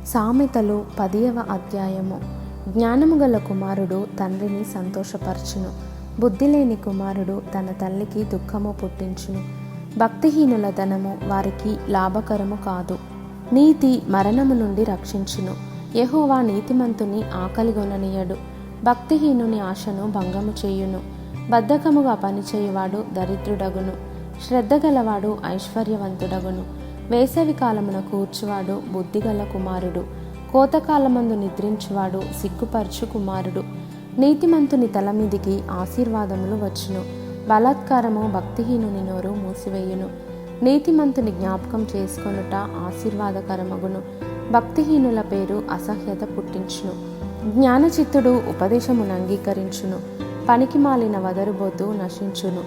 సామెతలు 10వ అధ్యాయము. జ్ఞానము గల కుమారుడు తండ్రిని సంతోషపరచును, బుద్ధి లేని కుమారుడు తన తల్లికి దుఃఖము పుట్టించును. భక్తిహీనుల ధనము వారికి లాభకరము కాదు. నీతి మరణము నుండి రక్షించును. యెహోవా నీతిమంతుని ఆకలిగొననీయడు. భక్తిహీనుని ఆశను భంగము చేయును. బద్ధకముగా పనిచేయువాడు దరిద్రుడగును. శ్రద్ధ గలవాడు ఐశ్వర్యవంతుడగును. వేసవి కాలమున కూర్చువాడు బుద్ధిగల కుమారుడు. కోతకాలమందు నిద్రించువాడు సిగ్గుపరచు కుమారుడు. నీతిమంతుని తల మీదికి ఆశీర్వాదములు వచ్చును. బలాత్కారము భక్తిహీనుని నోరు మూసివేయును. నీతిమంతుని జ్ఞాపకం చేసుకొనుట ఆశీర్వాదకరమగును. భక్తిహీనుల పేరు అసహ్యత పుట్టించును. జ్ఞానచిత్తుడు ఉపదేశమును అంగీకరించును. పనికి మాలిన వదరుబోతు నశించును.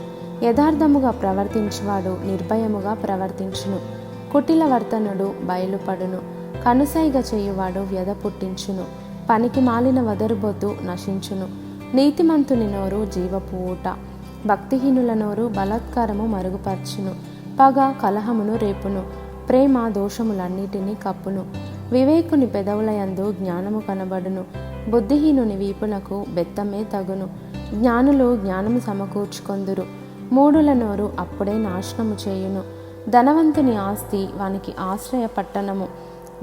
యథార్థముగా ప్రవర్తించువాడు నిర్భయముగా ప్రవర్తించును. కుటిల వర్తనుడు బయలుపడును. కనుసైగ చేయువాడు వ్యధ పుట్టించును. పనికి మాలిన వదరుబోతు నశించును. నీతిమంతుని నోరు జీవపు ఊట. భక్తిహీనుల నోరు బలాత్కారము మరుగుపర్చును. పగ కలహమును రేపును. ప్రేమ దోషములన్నిటినీ కప్పును. వివేకుని పెదవులయందు జ్ఞానము కనబడును. బుద్ధిహీనుని వీపునకు బెత్తమే తగును. జ్ఞానులు జ్ఞానము సమకూర్చుకొందురు. మూఢుల నోరు అప్పుడే నాశనము చేయును. ధనవంతుని ఆస్తి వానికి ఆశ్రయ పట్టణము.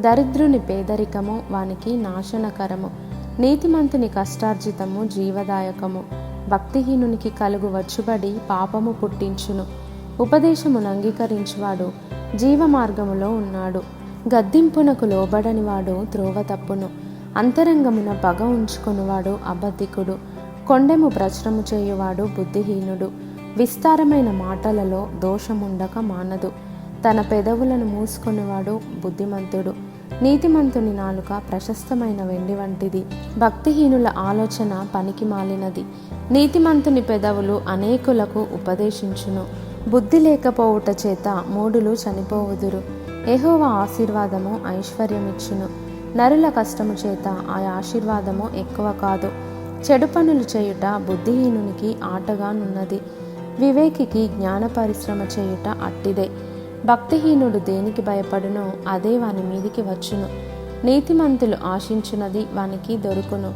దరిద్రుని పేదరికము వానికి నాశనకరము. నీతిమంతుని కష్టార్జితము జీవదాయకము. భక్తిహీనునికి కలుగు వచ్చుబడి పాపము పుట్టించును. ఉపదేశమును అంగీకరించువాడు జీవ మార్గములో ఉన్నాడు. గద్దింపునకు లోబడని వాడు త్రోవ తప్పును. అంతరంగమున పగ ఉంచుకొనువాడు అబద్ధికుడు. కొండెము ప్రచురము చేయువాడు బుద్ధిహీనుడు. విస్తారమైన మాటలలో దోషముండక మానదు. తన పెదవులను మూసుకొనివాడు బుద్ధిమంతుడు. నీతిమంతుని నాలుక ప్రశస్తమైన వెండి వంటిది. భక్తిహీనుల ఆలోచన పనికి మాలినది. నీతిమంతుని పెదవులు అనేకులకు ఉపదేశించును. బుద్ధి లేకపోవుట చేత మూఢులు చనిపోవుదురు. యెహోవా ఆశీర్వాదము ఐశ్వర్యమిచ్చును. నరుల కష్టము చేత ఆ ఆశీర్వాదము ఎక్కువ కాదు. చెడు పనులు చేయుట బుద్ధిహీనునికి ఆటగానున్నది. వివేకికి జ్ఞాన పరిశ్రమ చేయుట అట్టిదే. భక్తిహీనుడు దేనికి భయపడునో అదే వాని మీదికి వచ్చును. నీతిమంతులు ఆశించున్నది వానికి దొరుకును.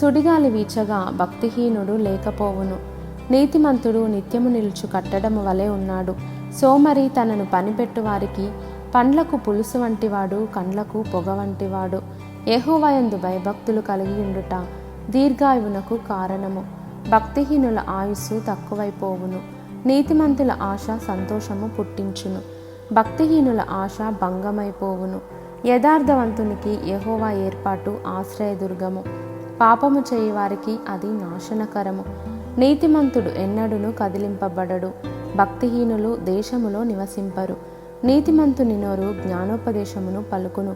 సుడిగాలి వీచగా భక్తిహీనుడు లేకపోవును. నీతిమంతుడు నిత్యము నిలుచు కట్టడము వలె ఉన్నాడు. సోమరి తనను పనిపెట్టు వారికి పండ్లకు పులుసు వంటివాడు, కండ్లకు పొగ వంటివాడు. యెహోవాయందు భయభక్తులు కలిగి ఉండుట దీర్ఘాయువునకు కారణము. భక్తిహీనుల ఆయుస్సు తక్కువైపోవును. నీతిమంతుల ఆశ సంతోషము పుట్టించును. భక్తిహీనుల ఆశ భంగమైపోవును. యథార్థవంతునికి యెహోవా ఏర్పాటు ఆశ్రయదుర్గము. పాపము చేయువారికి అది నాశనకరము. నీతిమంతుడు ఎన్నడూను కదిలింపబడడు. భక్తిహీనులు దేశములో నివసింపరు. నీతిమంతుని నోరు జ్ఞానోపదేశమును పలుకును.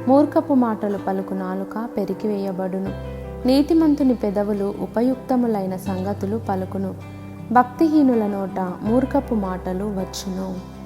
మూర్ఖపు మాటలు పలుకు నాలుక పెరికివేయబడును. నీతిమంతుని పెదవులు ఉపయుక్తములైన సంగతులు పలుకును. భక్తిహీనుల నోట మూర్ఖపు మాటలు వచ్చును.